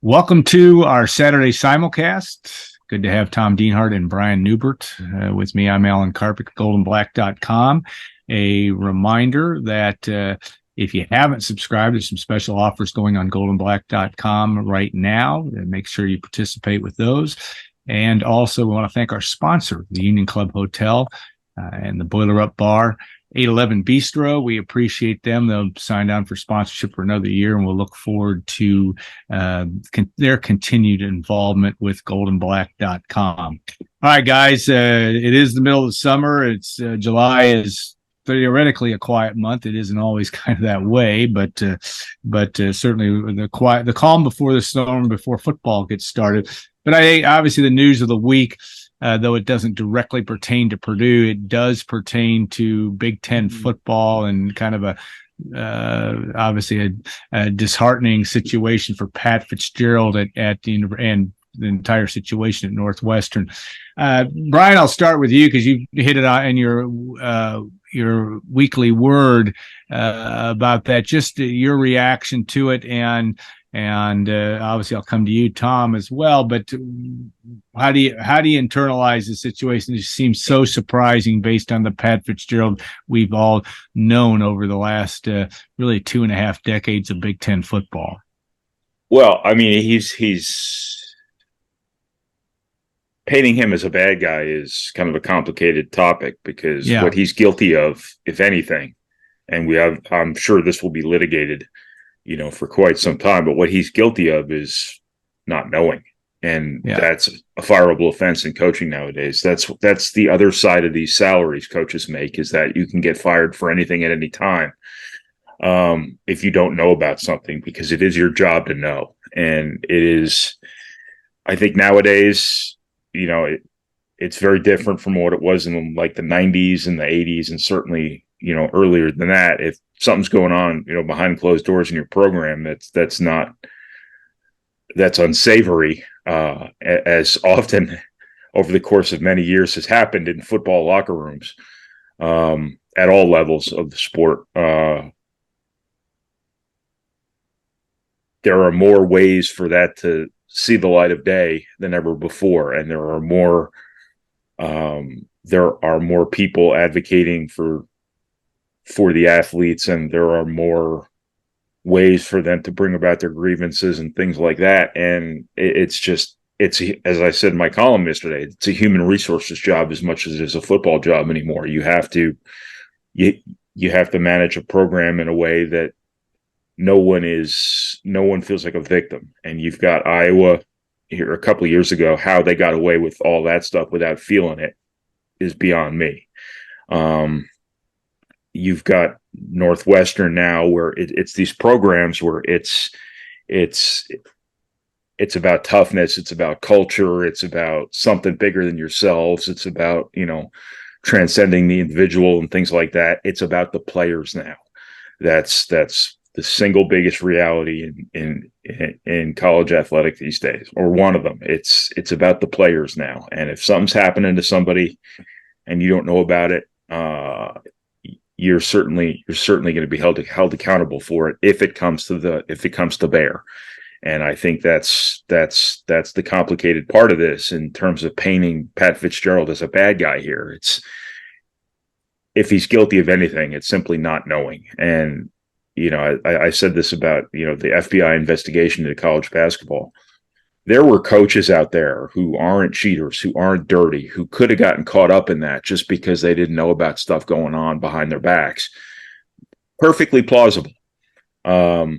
Welcome to our Saturday Simulcast. Good to have Tom Dienhart and Brian Newbert with me. I'm Alan Karpik, GoldandBlack.com. A reminder that if you haven't subscribed, there's some special offers going on GoldandBlack.com right now. Make sure you participate with those. And also, we want to thank our sponsor, the Union Club Hotel and the Boiler Up Bar. 811 Bistro. We appreciate them. They'll sign on for sponsorship for another year, and we'll look forward to their continued involvement with GoldandBlack.com. All right, guys, it is the middle of the summer. It's July is theoretically a quiet month. It isn't always kind of that way, but certainly the calm before the storm, before football gets started. But obviously the news of the week. Though it doesn't directly pertain to Purdue, it does pertain to Big Ten football and kind of obviously a disheartening situation for Pat Fitzgerald at the and the entire situation at Northwestern. Brian, I'll start with you because you hit it on in your weekly word about that. Just your reaction to it, and obviously I'll come to you, Tom, as well. But how do you internalize the situation? It seems so surprising based on the Pat Fitzgerald we've all known over the last really 2.5 decades of Big Ten football. Well, I mean, he's painting him as a bad guy is kind of a complicated topic because what he's guilty of, if anything, and I'm sure this will be litigated, for quite some time, but what he's guilty of is not knowing. And that's a fireable offense in coaching nowadays. That's the other side of these salaries coaches make, is that you can get fired for anything at any time if you don't know about something, because it is your job to know. And it is, I think nowadays, it's very different from what it was in like the 90s and the 80s, and certainly, earlier than that. If something's going on, behind closed doors in your program, that's unsavory, as often over the course of many years has happened in football locker rooms, at all levels of the sport. There are more ways for that to see the light of day than ever before, and there are more people advocating for the athletes, and there are more ways for them to bring about their grievances and things like that. And it's as I said in my column yesterday, it's a human resources job as much as it is a football job anymore. You have to manage a program in a way that no one feels like a victim. And you've got Iowa here a couple of years ago. How they got away with all that stuff without feeling it is beyond me. You've got Northwestern now, where it's these programs where it's about toughness, it's about culture, it's about something bigger than yourselves, it's about transcending the individual and things like that. It's about the players now. That's the single biggest reality in college athletic these days, or one of them. It's about the players now. And if something's happening to somebody and you don't know about it, you're certainly going to be held accountable for it if it comes to bear. And I think that's the complicated part of this in terms of painting Pat Fitzgerald as a bad guy here. It's, if he's guilty of anything, it's simply not knowing. And I said this about the FBI investigation into college basketball. There were coaches out there who aren't cheaters, who aren't dirty, who could have gotten caught up in that just because they didn't know about stuff going on behind their backs. Perfectly plausible. But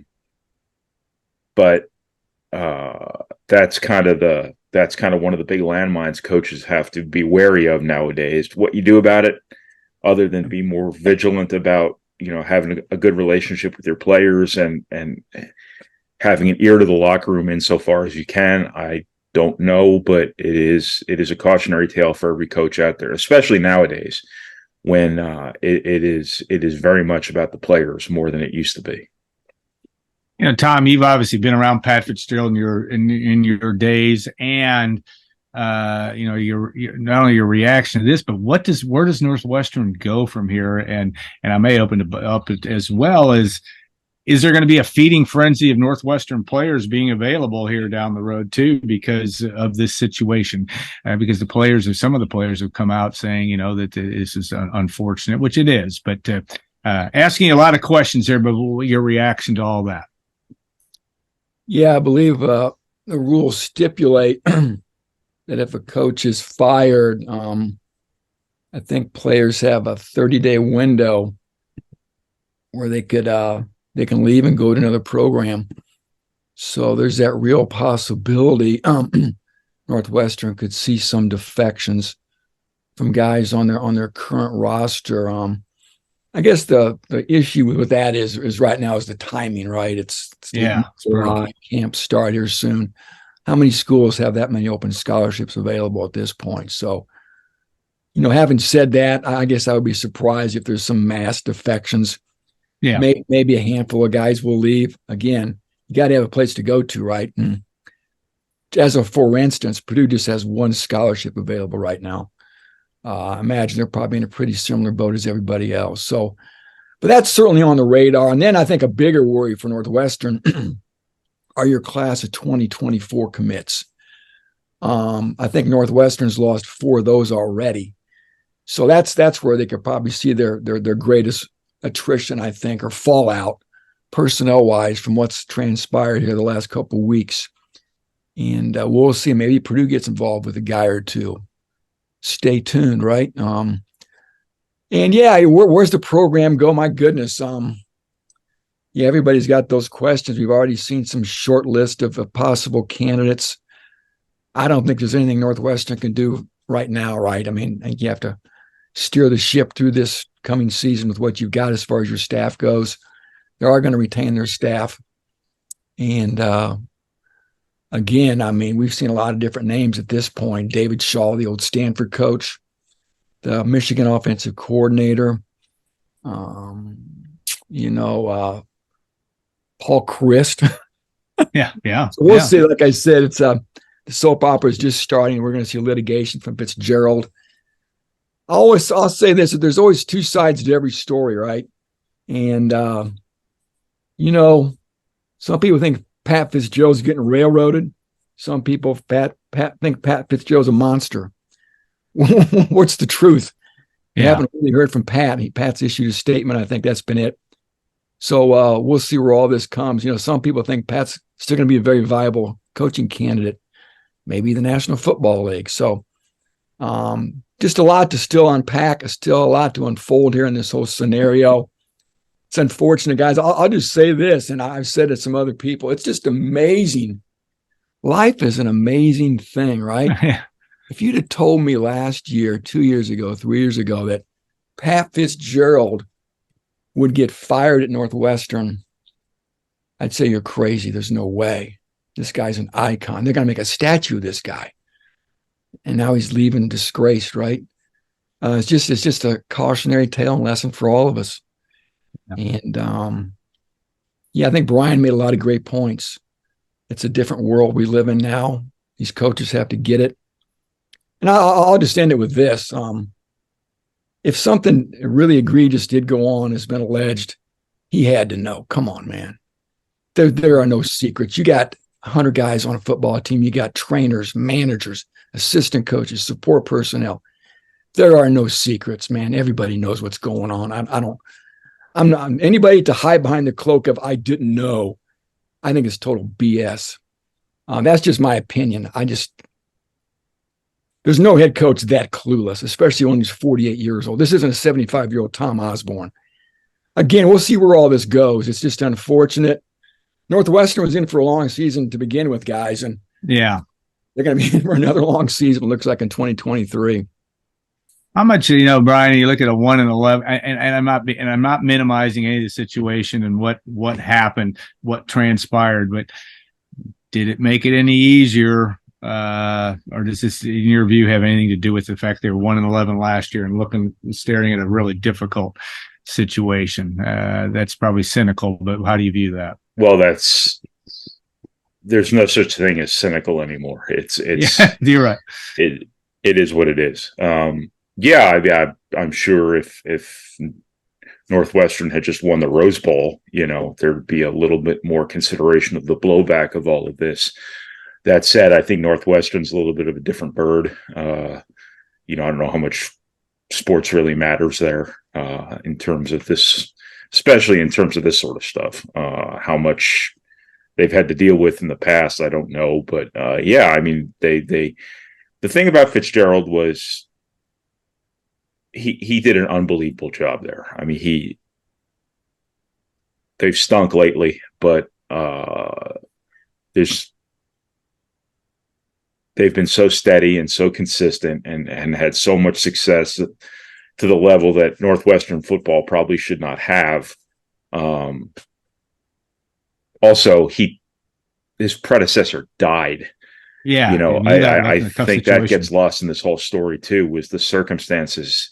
that's kind of one of the big landmines coaches have to be wary of nowadays. What you do about it, other than be more vigilant about having a good relationship with your players and having an ear to the locker room insofar as you can, I don't know, but it is a cautionary tale for every coach out there, especially nowadays when it is very much about the players more than it used to be. Tom, you've obviously been around Pat Fitzgerald in your days, and your not only your reaction to this, but where does Northwestern go from here? And I may open it up as well as is there going to be a feeding frenzy of Northwestern players being available here down the road too because of this situation? Because some of the players have come out saying, that this is unfortunate, which it is. But asking a lot of questions there, but your reaction to all that? Yeah, I believe the rules stipulate that if a coach is fired, I think players have a 30-day window where they can leave and go to another program. So there's that real possibility Northwestern could see some defections from guys on their current roster. I guess the issue with that is right now is the timing, right? It's July, camp start here soon. How many schools have that many open scholarships available at this point? So, having said that, I guess I would be surprised if there's some mass defections. Yeah. Maybe a handful of guys will leave. Again, you got to have a place to go to, right? And for instance, Purdue just has one scholarship available right now. I imagine they're probably in a pretty similar boat as everybody else. So, but that's certainly on the radar. And then I think a bigger worry for Northwestern are your class of 2024 commits. I think Northwestern's lost 4 of those already. So that's where they could probably see their greatest attrition, I think, or fallout personnel-wise from what's transpired here the last couple of weeks. And we'll see. Maybe Purdue gets involved with a guy or two. Stay tuned, right? And yeah, where's the program go? My goodness. Yeah, everybody's got those questions. We've already seen some short list of possible candidates. I don't think there's anything Northwestern can do right now, right? I mean, I think you have to steer the ship through this coming season with what you've got as far as your staff goes. They are going to retain their staff. And again, I mean, we've seen a lot of different names at this point. David Shaw, the old Stanford coach, the Michigan offensive coordinator, Paul Christ. Yeah. So we'll see. Like I said, it's the soap opera is just starting. We're going to see litigation from Fitzgerald. I'll say this: that there's always 2 sides to every story, right? And some people think Pat Fitzgerald's getting railroaded. Some people think Pat Fitzgerald's a monster. What's the truth? I haven't really heard from Pat. Pat's issued a statement. I think that's been it. So we'll see where all this comes. Some people think Pat's still going to be a very viable coaching candidate, maybe the National Football League. So just a lot to still unpack, still a lot to unfold here in this whole scenario. It's unfortunate, guys. I'll just say this, and I've said it to some other people. It's just amazing. Life is an amazing thing, right? If you'd have told me last year, 2 years ago, 3 years ago, that Pat Fitzgerald would get fired at Northwestern, I'd say you're crazy. There's no way. This guy's an icon. They're going to make a statue of this guy. And now he's leaving disgraced, right? It's just a cautionary tale and lesson for all of us. Yeah. And I think Brian made a lot of great points. It's a different world we live in now. These coaches have to get it. And I'll just end it with this. If something really egregious did go on, has been alleged, he had to know. Come on, man. There are no secrets. You got 100 guys on a football team. You got trainers, managers, assistant coaches, support personnel. There are no secrets, man. Everybody knows what's going on. I'm not anybody to hide behind the cloak of I didn't know. I think it's total BS. That's just my opinion. There's no head coach that clueless, especially when he's 48 years old. This isn't a 75-year-old Tom Osborne. Again, we'll see where all this goes. It's just unfortunate. Northwestern was in for a long season to begin with, guys, and yeah, they're going to be in for another long season. It looks like in 2023. How much, Brian? You look at a 1-11, and I'm not minimizing any of the situation and what happened, what transpired, but did it make it any easier? Or does this, in your view, have anything to do with the fact they were 1-11 last year and staring at a really difficult situation? That's probably cynical, but how do you view that? Well, there's no such thing as cynical anymore. It's you're right. It is what it is. I'm sure if Northwestern had just won the Rose Bowl, there'd be a little bit more consideration of the blowback of all of this. That said, I think Northwestern's a little bit of a different bird. I don't know how much sports really matters there in terms of this, especially in terms of this sort of stuff. How much they've had to deal with in the past, I don't know. But the thing about Fitzgerald was he did an unbelievable job there. I mean, they've stunk lately, but they've been so steady and so consistent and had so much success to the level that Northwestern football probably should not have. Also, his predecessor died. Yeah. I think that gets lost in this whole story too, was the circumstances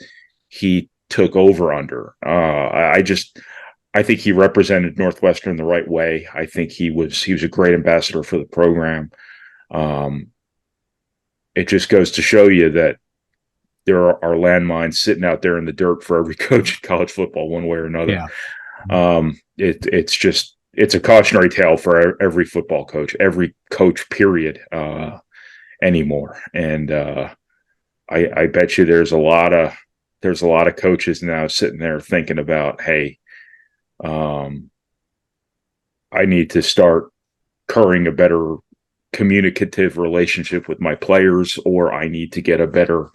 he took over under. I think he represented Northwestern the right way. I think he was a great ambassador for the program. It just goes to show you that there are landmines sitting out there in the dirt for every coach in college football, one way or another. Yeah. It's a cautionary tale for every football coach, every coach, period, anymore. And I bet you there's a lot of coaches now sitting there thinking about, hey, I need to start currying a better communicative relationship with my players, or I need to get a better,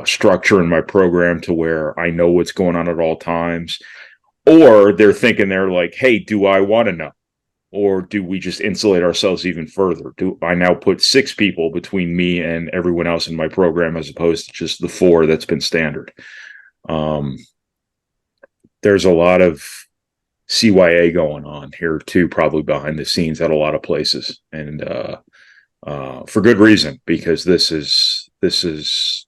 structure in my program to where I know what's going on at all times. Or they're thinking, they're like, hey, do I want to know? Or do we just insulate ourselves even further? Do I now put 6 people between me and everyone else in my program as opposed to just the 4 that's been standard? There's a lot of CYA going on here too, probably behind the scenes at a lot of places, and for good reason, because this is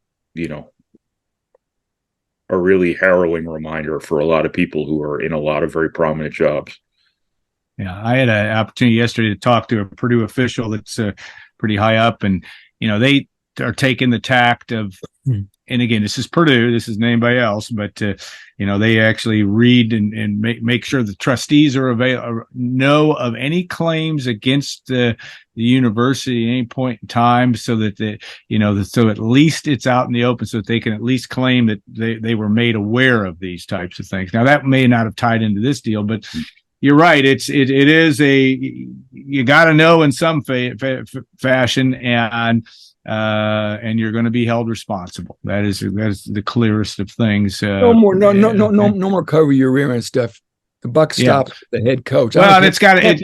a really harrowing reminder for a lot of people who are in a lot of very prominent jobs. Yeah, I had an opportunity yesterday to talk to a Purdue official that's pretty high up, and they are taking the tact of, and again, this is Purdue, this isn't anybody else, but they actually read and make sure the trustees know of any claims against the university at any point in time, so that so at least it's out in the open, so that they can at least claim that they were made aware of these types of things. Now, that may not have tied into this deal, but you're right. It is you got to know in some fashion, and you're going to be held responsible. That is the clearest of things. No more cover your rear and stuff. The buck stops with the head coach. Well, it's got to.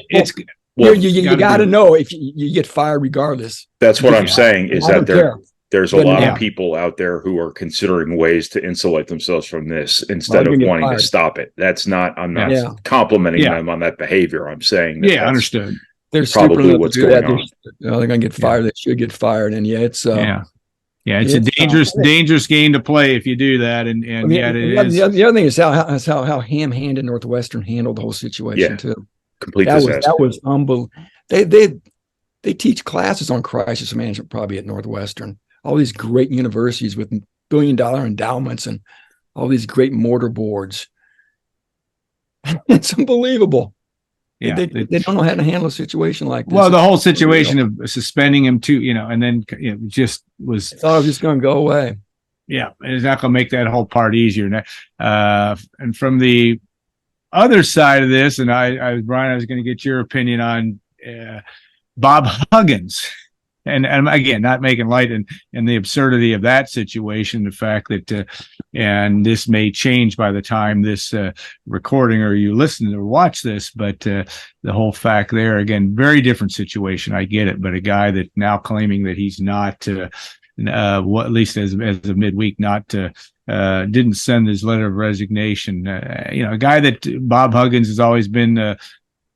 You got to know if you get fired regardless. That's what I'm saying. Is that there's a lot of people out there who are considering ways to insulate themselves from this instead of wanting to stop it. I'm not complimenting them on that behavior. I'm saying that understood. There's probably what's going on. They're going to get fired. They should get fired. And it's it's a dangerous game to play if you do that. And it is. The other thing is how ham-handed Northwestern handled the whole situation too. Complete disaster. That was unbelievable. They teach classes on crisis management probably at Northwestern. All these great universities with billion-dollar endowments and all these great mortar boards. It's unbelievable. Yeah, they don't know how to handle a situation like this. Well, the whole situation of suspending him too, and then just was. I thought it was just going to go away. Yeah, it's not going to make that whole part easier. And from the other side of this, and Brian, I was going to get your opinion on Bob Huggins. And again, not making light and the absurdity of that situation, the fact that, and this may change by the time this recording or you listen or watch this, but the whole fact there, again, very different situation. I get it, but a guy that now claiming that he's not, at least as of midweek, didn't send his letter of resignation. A guy that Bob Huggins has always been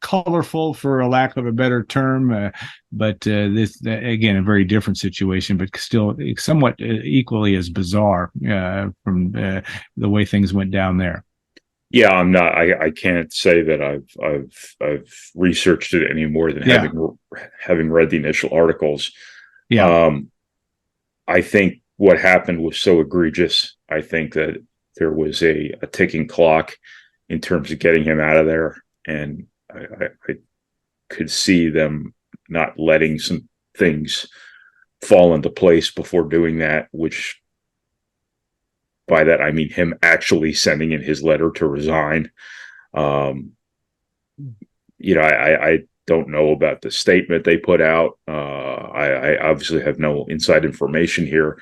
colorful, for a lack of a better term, but this again a very different situation, but still somewhat equally as bizarre from the way things went down there. Yeah, I'm not. I can't say that I've researched it any more than having read the initial articles. Yeah, I think what happened was so egregious. I think that there was a ticking clock in terms of getting him out of there. And I could see them not letting some things fall into place before doing that, which by that, I mean him actually sending in his letter to resign. I don't know about the statement they put out. I obviously have no inside information here,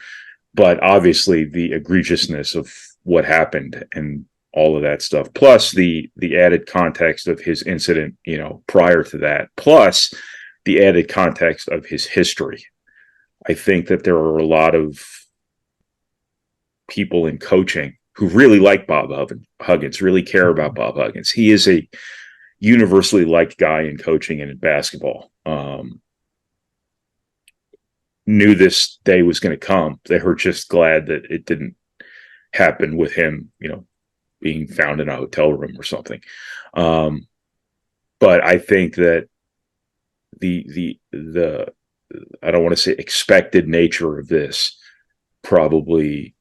but obviously the egregiousness of what happened and all of that stuff, plus the added context of his incident, prior to that, plus the added context of his history. I think that there are a lot of people in coaching who really like Bob Huggins, really care about Bob Huggins. He is a universally liked guy in coaching and in basketball. Knew this day was going to come. They were just glad that it didn't happen with him, being found in a hotel room or something. But I think that the I don't want to say expected nature of this, probably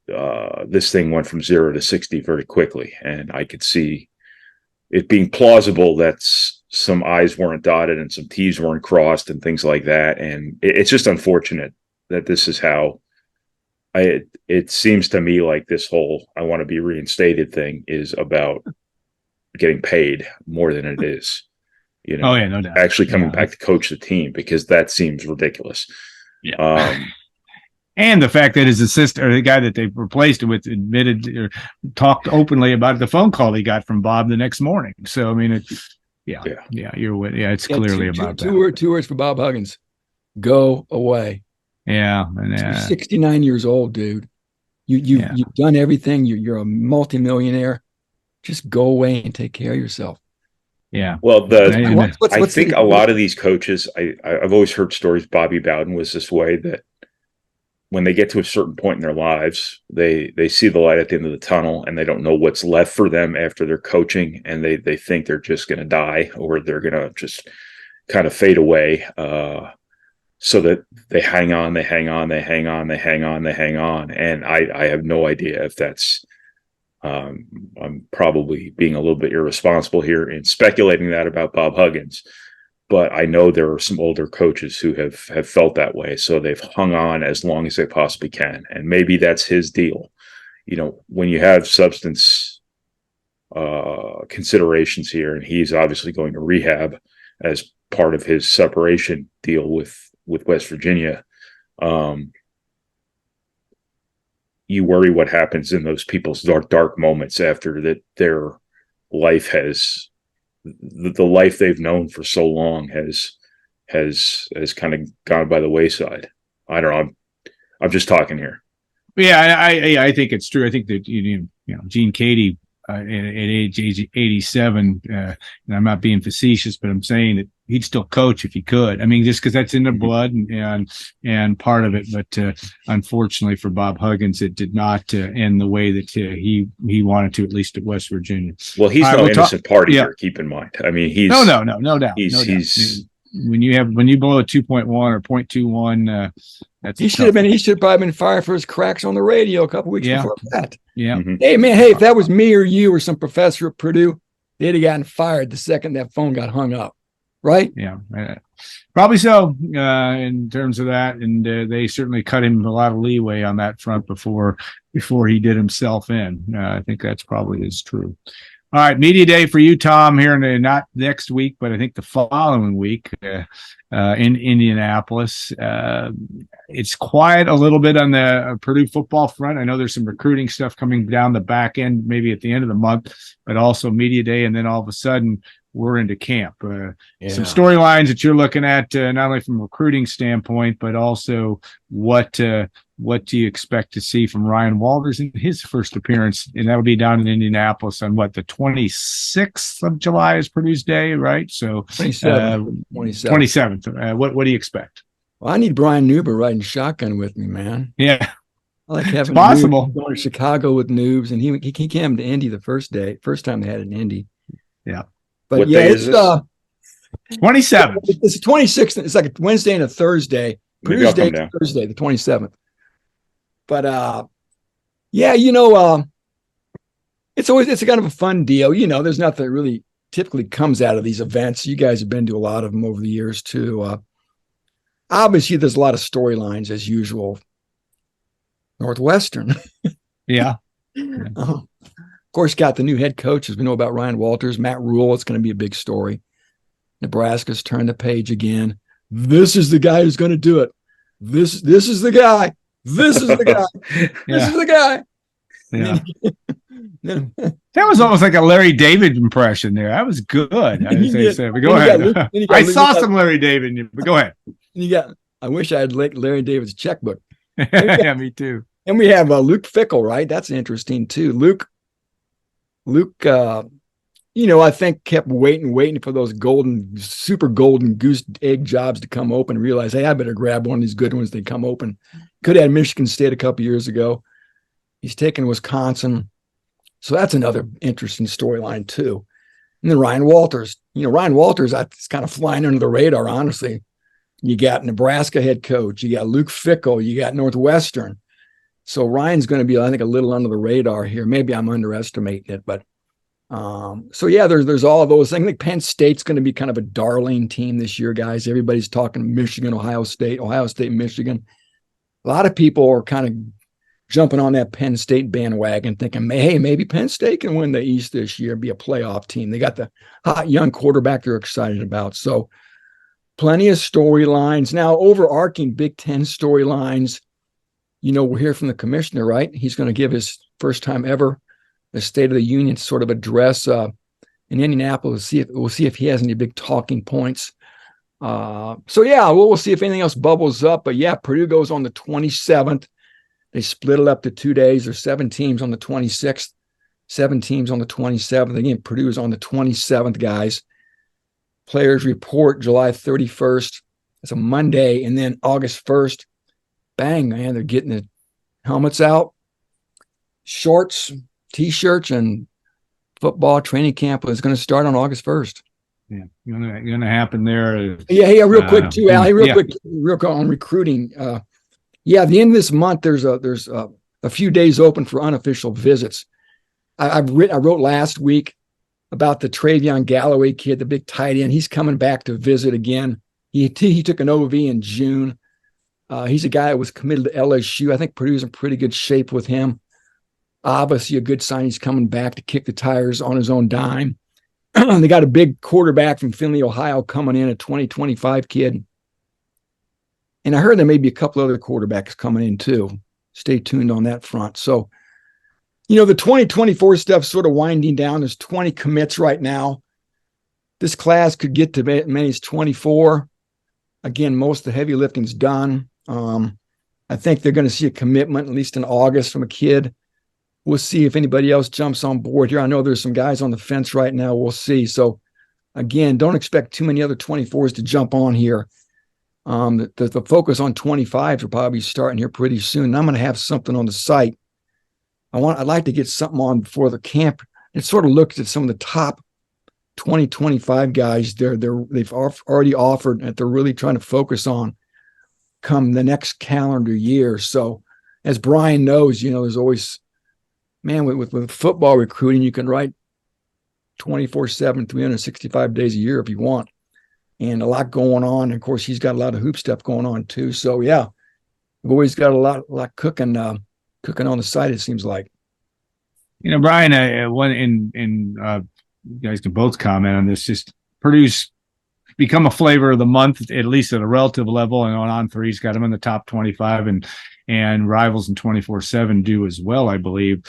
this thing went from 0 to 60 very quickly. And I could see it being plausible that some I's weren't dotted and some T's weren't crossed and things like that. And it's just unfortunate that this is how it seems to me like this whole I want to be reinstated thing is about getting paid more than it is, Oh yeah, no doubt. Actually coming back to coach the team, because that seems ridiculous. Yeah. And the fact that his assistant, or the guy that they replaced him with, admitted or talked openly about the phone call he got from Bob the next morning. So I mean, it's it's clearly about that. Two words for Bob Huggins: go away. Yeah, You're 69 years old, dude. You've done everything. You're a multimillionaire. Just go away and take care of yourself. Yeah. Well, I think a lot of these coaches, I've always heard stories. Bobby Bowden was this way, that when they get to a certain point in their lives, they see the light at the end of the tunnel and they don't know what's left for them after their coaching. And they think they're just going to die, or they're going to just kind of fade away. So that they hang on. And I have no idea if that's, I'm probably being a little bit irresponsible here in speculating that about Bob Huggins, but I know there are some older coaches who have felt that way. So they've hung on as long as they possibly can. And maybe that's his deal. When you have substance considerations here, and he's obviously going to rehab as part of his separation deal with West Virginia, you worry what happens in those people's dark moments after that their life has, the life they've known for so long has kind of gone by the wayside. I don't know. I'm just talking here. Yeah, I think it's true. I think that Gene Cady at age 87, and I'm not being facetious, but I'm saying that he'd still coach if he could. I mean, just because that's in the blood and part of it. But unfortunately for Bob Huggins, it did not end the way that he wanted to, at least at West Virginia. Well, he's no innocent party here. Keep in mind. I mean, he's no doubt. He's when you blow a 2.1 or 0.21, that's he should have probably been fired for his cracks on the radio a couple weeks before that. Yeah. Mm-hmm. Hey man, if that was me or you or some professor at Purdue, they'd have gotten fired the second that phone got hung up. Right? Yeah, probably so in terms of that. And they certainly cut him a lot of leeway on that front before he did himself in. I think that's probably is true. All right, media day for you, Tom, here not next week, but I think the following week in Indianapolis. It's quiet a little bit on the Purdue football front. I know there's some recruiting stuff coming down the back end, maybe at the end of the month, but also media day, and then all of a sudden we're into camp. Some storylines that you're looking at, not only from a recruiting standpoint, but also what do you expect to see from Ryan Walters in his first appearance? And that'll be down in Indianapolis on the 26th of July is Purdue's day, right? So 27th. What do you expect? Well, I need Brian Newber riding shotgun with me, man. Yeah. I like having it's possible. Going to Chicago with Noobs, and he came to Indy the first time they had it in Indy. Yeah. But what day is this? 27th. It's the 26th. It's like a Wednesday and a Thursday. Purdue's day is Thursday, the 27th. But it's kind of a fun deal. There's nothing that really typically comes out of these events. You guys have been to a lot of them over the years too. Obviously, there's a lot of storylines as usual. Northwestern. Yeah. Of course, got the new head coach, as we know about Ryan Walters, Matt Rule. It's going to be a big story. Nebraska's turned the page again. This is the guy who's going to do it. This is the guy. This is the guy. This is the guy. Yeah. That was almost like a Larry David impression there. That was good. But go ahead. I saw some Larry David, but go ahead. I wish I had Larry David's checkbook. Yeah, me too. And we have Luke Fickell, right? That's interesting too. Luke, I think kept waiting for those super golden goose egg jobs to come open and realize, hey, I better grab one of these good ones. They come open. Could have had Michigan State a couple years ago. He's taken Wisconsin. So that's another interesting storyline too. And then Ryan Walters, it's kind of flying under the radar, honestly. You got Nebraska head coach, you got Luke Fickell, you got Northwestern. So Ryan's going to be, I think, a little under the radar here. Maybe I'm underestimating it, but there's all of those things. I think Penn State's going to be kind of a darling team this year, guys. Everybody's talking Michigan, Ohio State, Michigan. A lot of people are kind of jumping on that Penn State bandwagon, thinking, hey, maybe Penn State can win the East this year, be a playoff team. They got the hot young quarterback they're excited about. So plenty of storylines. Now, overarching Big Ten storylines, we'll hear from the commissioner, right? He's going to give his first time ever the State of the Union sort of address in Indianapolis. We'll see if he has any big talking points. We'll see if anything else bubbles up. But yeah, Purdue goes on the 27th. They split it up to 2 days. There's 7 teams on the 26th, 7 teams on the 27th. Again, Purdue is on the 27th, guys. Players report July 31st. It's a Monday. And then August 1st, bang, man, they're getting the helmets out, shorts, T-shirts, and football training camp is going to start on August 1st. Yeah, going to happen there. Yeah, real quick too, Al. Real quick on recruiting. At the end of this month, there's a few days open for unofficial visits. I wrote last week about the Travion Galloway kid, the big tight end. He's coming back to visit again. He took an OV in June. He's a guy that was committed to LSU. I think Purdue's in pretty good shape with him. Obviously, a good sign he's coming back to kick the tires on his own dime. They got a big quarterback from Findlay, Ohio, coming in, a 2025 kid. And I heard there may be a couple other quarterbacks coming in too. Stay tuned on that front. So, the 2024 stuff's sort of winding down. There's 20 commits right now. This class could get to as many as 24. Again, most of the heavy lifting's done. I think they're going to see a commitment, at least in August, from a kid. We'll see if anybody else jumps on board here. I know there's some guys on the fence right now. We'll see. So, again, don't expect too many other 24s to jump on here. The focus on 25s will probably be starting here pretty soon. And I'm going to have something on the site. I'd like to get something on before the camp. It sort of looks at some of the top 2025 guys. They've already offered that they're really trying to focus on come the next calendar year. So, as Brian knows, there's always, man, with football recruiting, you can write 24/7, 365 days a year if you want, and a lot going on. And of course, he's got a lot of hoop stuff going on too. So yeah, we've always got a lot cooking on the site. It seems like. Brian, you guys can both comment on this. Just Purdue's become a flavor of the month, at least at a relative level, and on three's got him in the top 25, and rivals in 24/7 do as well, I believe.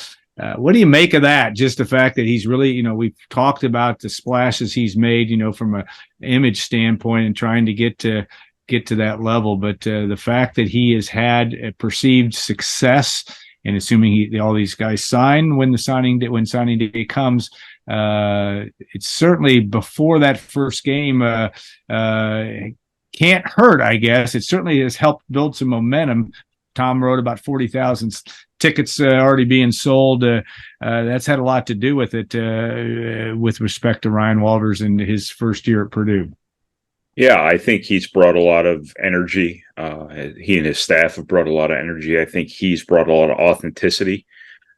What do you make of that? Just the fact that he's really, we've talked about the splashes he's made, from an image standpoint and trying to get to that level. But the fact that he has had a perceived success, and assuming all these guys sign when signing day comes, it's certainly before that first game can't hurt, I guess. It certainly has helped build some momentum. Tom wrote about 40,000 tickets already being sold. That's had a lot to do with it with respect to Ryan Walters in his first year at Purdue. Yeah, I think he's brought a lot of energy. He and his staff have brought a lot of energy. I think he's brought a lot of authenticity.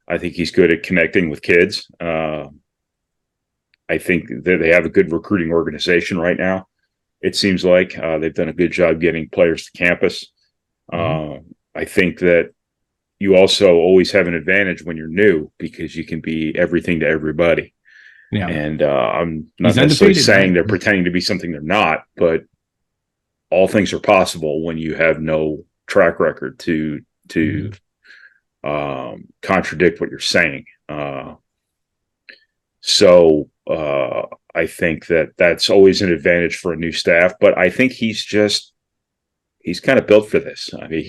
I think he's good at connecting with kids. I think that they have a good recruiting organization right now. It seems like they've done a good job getting players to campus. I think that you also always have an advantage when you're new because you can be everything to everybody. Yeah. And I'm not necessarily saying they're pretending to be something they're not, but all things are possible when you have no track record to contradict what you're saying. So I think that that's always an advantage for a new staff, but I think he's kind of built for this. I mean,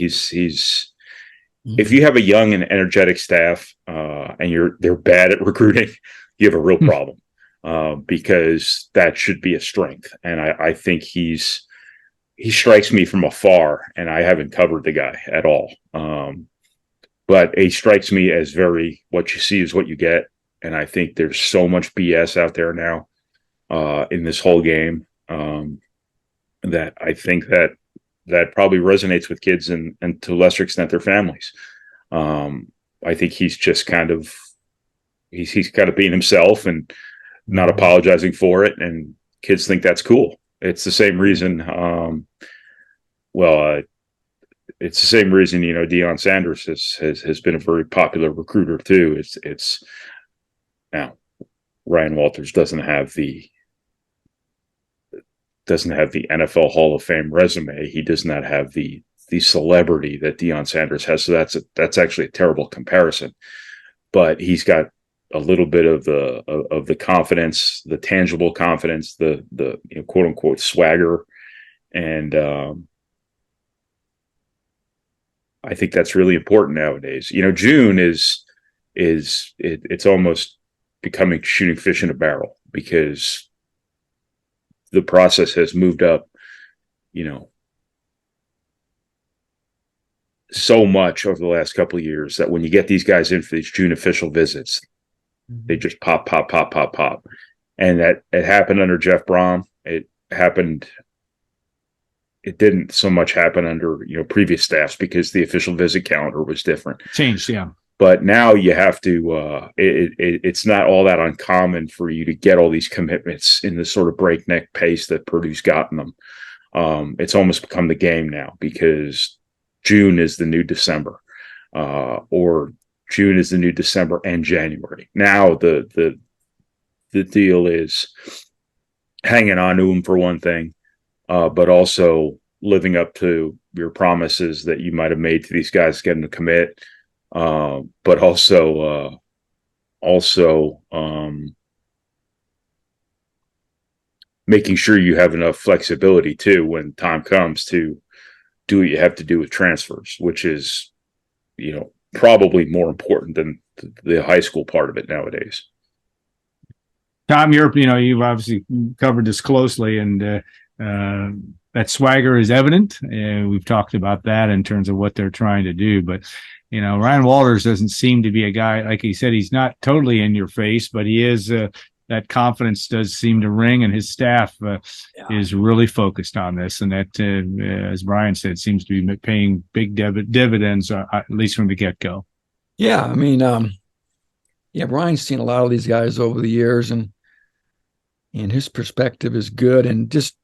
if you have a young and energetic staff and they're bad at recruiting, you have a real problem because that should be a strength. And I think he strikes me from afar, and I haven't covered the guy at all. But he strikes me as very, what you see is what you get. And I think there's so much BS out there now in this whole game that I think that probably resonates with kids and to a lesser extent their families. I think he's just kind of being himself and not apologizing for it, and kids think that's cool. It's the same reason. It's the same reason Deion Sanders has been a very popular recruiter too. It's now Ryan Walters doesn't have the NFL Hall of Fame resume. He does not have the celebrity that Deion Sanders has. So that's actually a terrible comparison. But he's got a little bit of the confidence, the tangible confidence, the quote unquote swagger, and I think that's really important nowadays. June it's almost becoming shooting fish in a barrel because the process has moved up, so much over the last couple of years that when you get these guys in for these June official visits, they just pop. And that it happened under Jeff Brom. It didn't so much happen under, previous staffs because the official visit calendar was different. Changed, yeah. But now you have to, it's not all that uncommon for you to get all these commitments in the sort of breakneck pace that Purdue's gotten them. It's almost become the game now because June is the new December, or June is the new December and January. Now the deal is hanging on to them for one thing, but also living up to your promises that you might have made to these guys getting to commit. But also making sure you have enough flexibility too when time comes to do what you have to do with transfers, which is, probably more important than the high school part of it nowadays. Tom, you've obviously covered this closely, and that swagger is evident. We've talked about that in terms of what they're trying to do, but Ryan Walters doesn't seem to be a guy, like he said, he's not totally in your face, but he is, that confidence does seem to ring, and his staff is really focused on this. And that, as Brian said, seems to be paying big dividends, at least from the get-go. Yeah. I mean, Brian's seen a lot of these guys over the years, and his perspective is good. And just,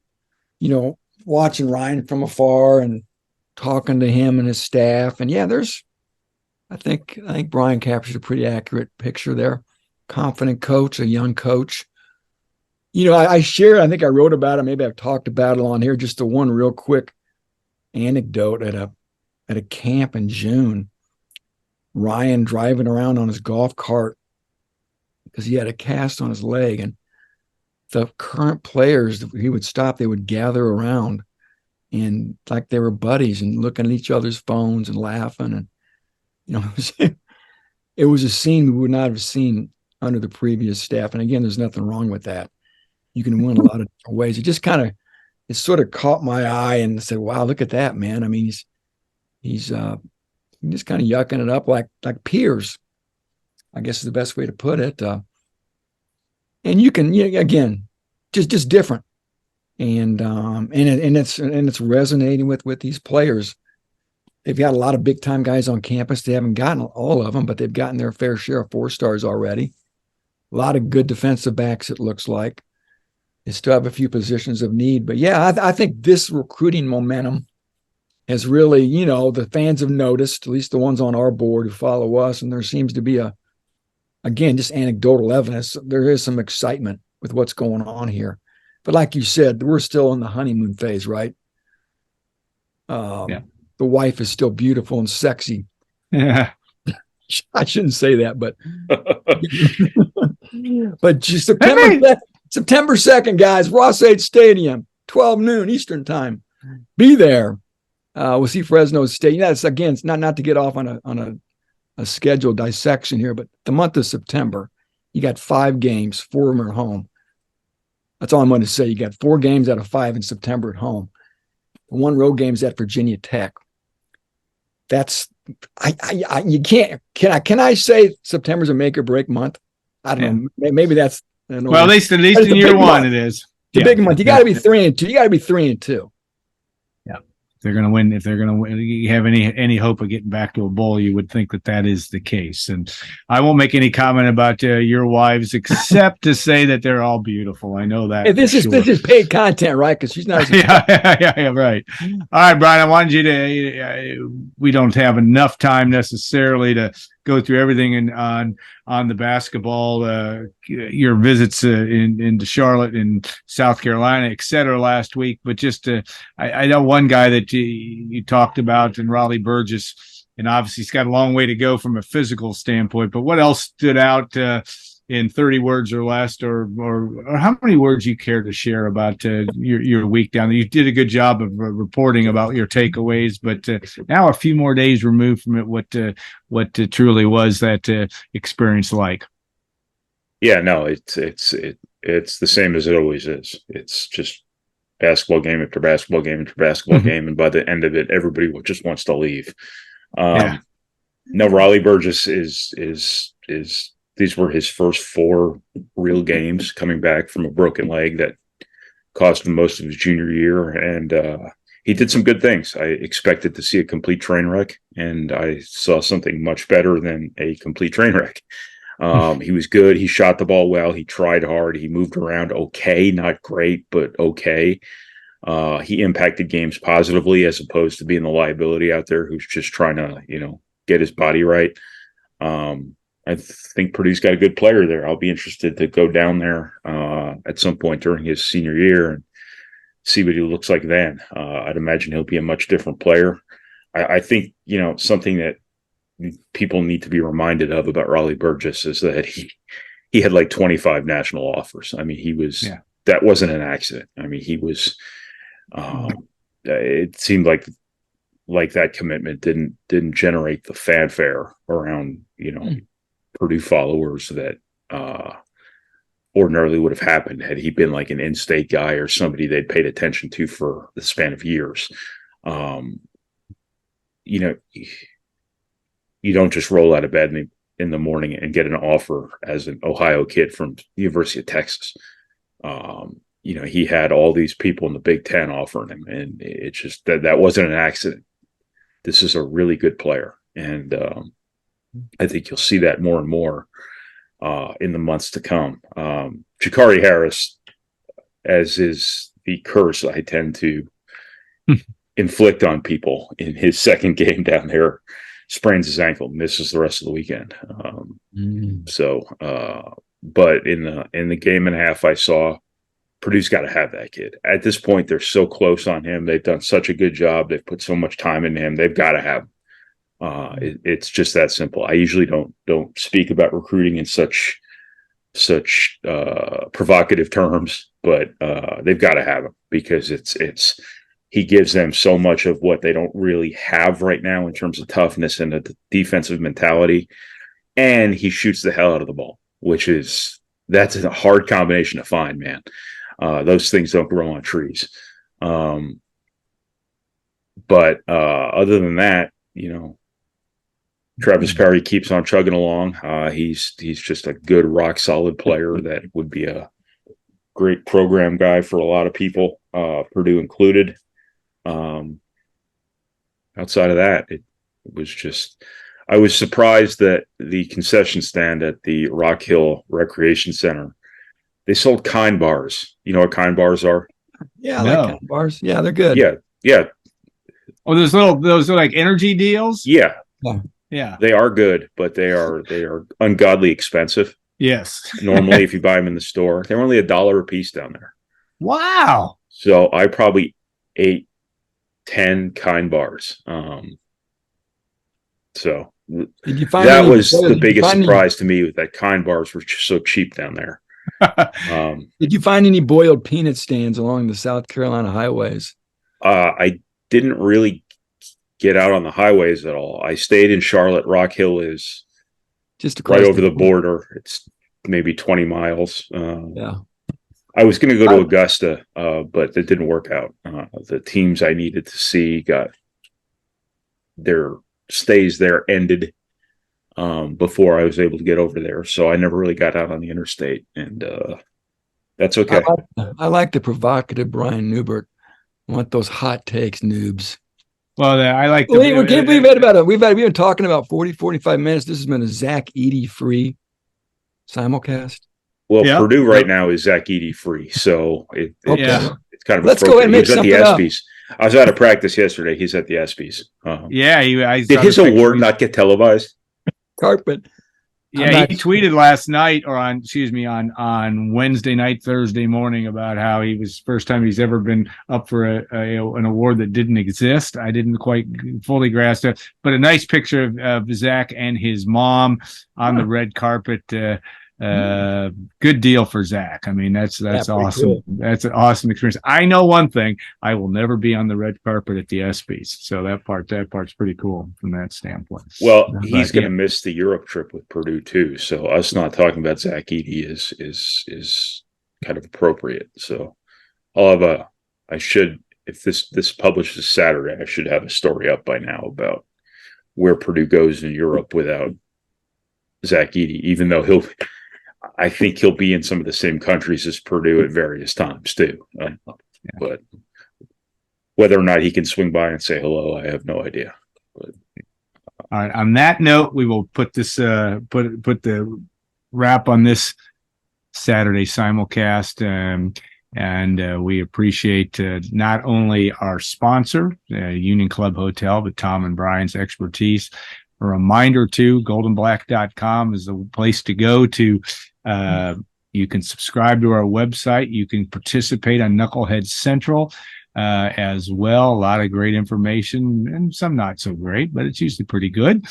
watching Ryan from afar and talking to him and his staff. And I think Brian captured a pretty accurate picture there. Confident coach, a young coach. I think I wrote about it. Maybe I've talked about it on here. Just the one real quick anecdote at a camp in June. Ryan driving around on his golf cart because he had a cast on his leg, and the current players that he would stop, they would gather around and like they were buddies and looking at each other's phones and laughing. And it was a scene we would not have seen under the previous staff. And again, there's nothing wrong with that. You can win a lot of different ways. It sort of caught my eye and said, wow, look at that, man. I mean, he's just kind of yucking it up like peers, I guess is the best way to put it. And you can, again, just different. And it's resonating with these players. they've got a lot of big time guys on campus. They haven't gotten all of them, but they've gotten their fair share of 4-stars already. A lot of good defensive backs, it looks like. They still have a few positions of need. But yeah, I think this recruiting momentum has really, the fans have noticed, at least the ones on our board who follow us. And there seems to be again, just anecdotal evidence. There is some excitement with what's going on here. But like you said, we're still in the honeymoon phase, right? Yeah. The wife is still beautiful and sexy. Yeah. I shouldn't say that, but but just September 2nd, guys, Ross-Ade Stadium, 12 noon Eastern time. Be there. We'll see Fresno State. That's again, it's not to get off on a schedule dissection here, but the month of September, you got 5 games, 4 of them are at home. That's all I'm going to say. You got 4 games out of 5 in September at home. 1 road game's at Virginia Tech. That's you can't. Can I say September's a make or break month? I don't know. Maybe that's well, at least in year one, it is. It's a big month. You got to be 3-2. You got to be 3-2. If they're going to win, you have any hope of getting back to a bowl, you would think that is the case. And I won't make any comment about your wives, except to say that they're all beautiful. I know that. Hey, this is paid content, right? Because she's not. Yeah, right. All right, Brian. I wanted you to. We don't have enough time necessarily to go through everything on the basketball, your visits into Charlotte and South Carolina, et cetera, last week. But just I know one guy that you talked about, and Raleigh Burgess, and obviously he's got a long way to go from a physical standpoint. But what else stood out in 30 words or less, or how many words you care to share about your week down there? You did a good job of reporting about your takeaways, but now a few more days removed from it, what truly was that experience like? Yeah, no, it's the same as it always is. It's just basketball game after basketball game after basketball game, and by the end of it, everybody just wants to leave. No, Raleigh Burgess is these were his first 4 real games coming back from a broken leg that cost him most of his junior year. And he did some good things. I expected to see a complete train wreck, and I saw something much better than a complete train wreck. He was good. He shot the ball well. He tried hard. He moved around okay, not great, but okay. He impacted games positively as opposed to being the liability out there who's just trying to, get his body right. I think Purdue's got a good player there. I'll be interested to go down there at some point during his senior year and see what he looks like then. I'd imagine he'll be a much different player. I think, something that people need to be reminded of about Raleigh Burgess is that he had like 25 national offers. I mean, that wasn't an accident. I mean, he was, it seemed like that commitment didn't generate the fanfare around, Purdue followers that ordinarily would have happened had he been like an in-state guy or somebody they'd paid attention to for the span of years. You don't just roll out of bed in the morning and get an offer as an Ohio kid from the University of Texas. He had all these people in the Big Ten offering him, and it's just that wasn't an accident. This is a really good player, and I think you'll see that more and more in the months to come. Jakari Harris, as is the curse I tend to inflict on people in his second game down there, sprains his ankle, misses the rest of the weekend. But in the game and a half I saw, Purdue's got to have that kid. At this point, they're so close on him. They've done such a good job. They've put so much time into him. They've got to have him. It's just that simple. I usually don't speak about recruiting in such provocative terms, but they've got to have him because he gives them so much of what they don't really have right now in terms of toughness and a defensive mentality. And he shoots the hell out of the ball, that's a hard combination to find, man. Those things don't grow on trees. But other than that, Travis Perry keeps on chugging along. He's just a good, rock solid player that would be a great program guy for a lot of people, Purdue included. outside of that, it was just. I was surprised that the concession stand at the Rock Hill Recreation Center, they sold Kind bars. You know what Kind bars are? Yeah, I No. like kind bars. Yeah, they're good. Yeah. Oh, those are like energy deals. Yeah. Yeah. They are good, but they are ungodly expensive. Yes. Normally, if you buy them in the store, they're only $1 a piece down there. Wow. So I probably ate 10 Kind bars. So Did you find that any, was the did you biggest find surprise to me, that Kind bars were just so cheap down there. Did you find any boiled peanut stands along the South Carolina highways? I didn't really get out on the highways at all. I stayed in Charlotte. Rock Hill is Just across right over the border. It's maybe 20 miles. Yeah. I was going to go to Augusta, but it didn't work out. The teams I needed to see got their stays there ended before I was able to get over there. So I never really got out on the interstate, and that's okay. I like the provocative Brian Newbert. I want those hot takes, noobs. Well, I like. We've been talking about 40, 45 minutes. This has been a Zach Edey free simulcast. Well, yeah. Purdue right now is Zach Edey free, so it's kind of. Let's go ahead and make something up. I was out of practice yesterday. He's at the ESPYs. Did his award not get televised? Carpet. Yeah, he tweeted last night, or on Wednesday night, Thursday morning, about how he was first time he's ever been up for an award that didn't exist. I didn't quite fully grasp it, but a nice picture of Zach and his mom on the red carpet. Good deal for Zach. I mean, that's awesome. Cool. That's an awesome experience. I know one thing: I will never be on the red carpet at the ESPYs. So that part's pretty cool from that standpoint. Well, he's going to miss the Europe trip with Purdue too. So us not talking about Zach Edey is kind of appropriate. So if this publishes Saturday, I should have a story up by now about where Purdue goes in Europe without Zach Edey, even though I think he'll be in some of the same countries as Purdue at various times too. But whether or not he can swing by and say hello, I have no idea. But, all right. On that note, we will put this put the wrap on this Saturday simulcast, and we appreciate not only our sponsor, Union Club Hotel, but Tom and Brian's expertise. A reminder too, GoldandBlack.com is the place to go to. You can subscribe to our website. You can participate on Knucklehead Central as well. A lot of great information and some not so great, but it's usually pretty good.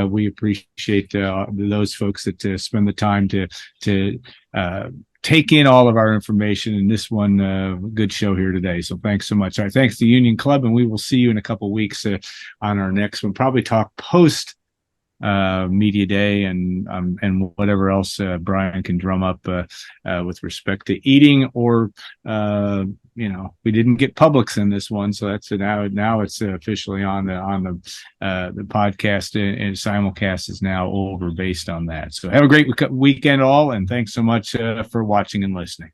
We appreciate those folks that spend the time to take in all of our information, and this one, good show here today. So thanks so much. All right, thanks to Union Club, and we will see you in a couple of weeks on our next one. Probably talk post media day and whatever else Brian can drum up with respect to eating, or we didn't get Publix in this one, so that's now it's officially on the podcast, and simulcast is now over based on that. So have a great weekend all, and thanks so much for watching and listening.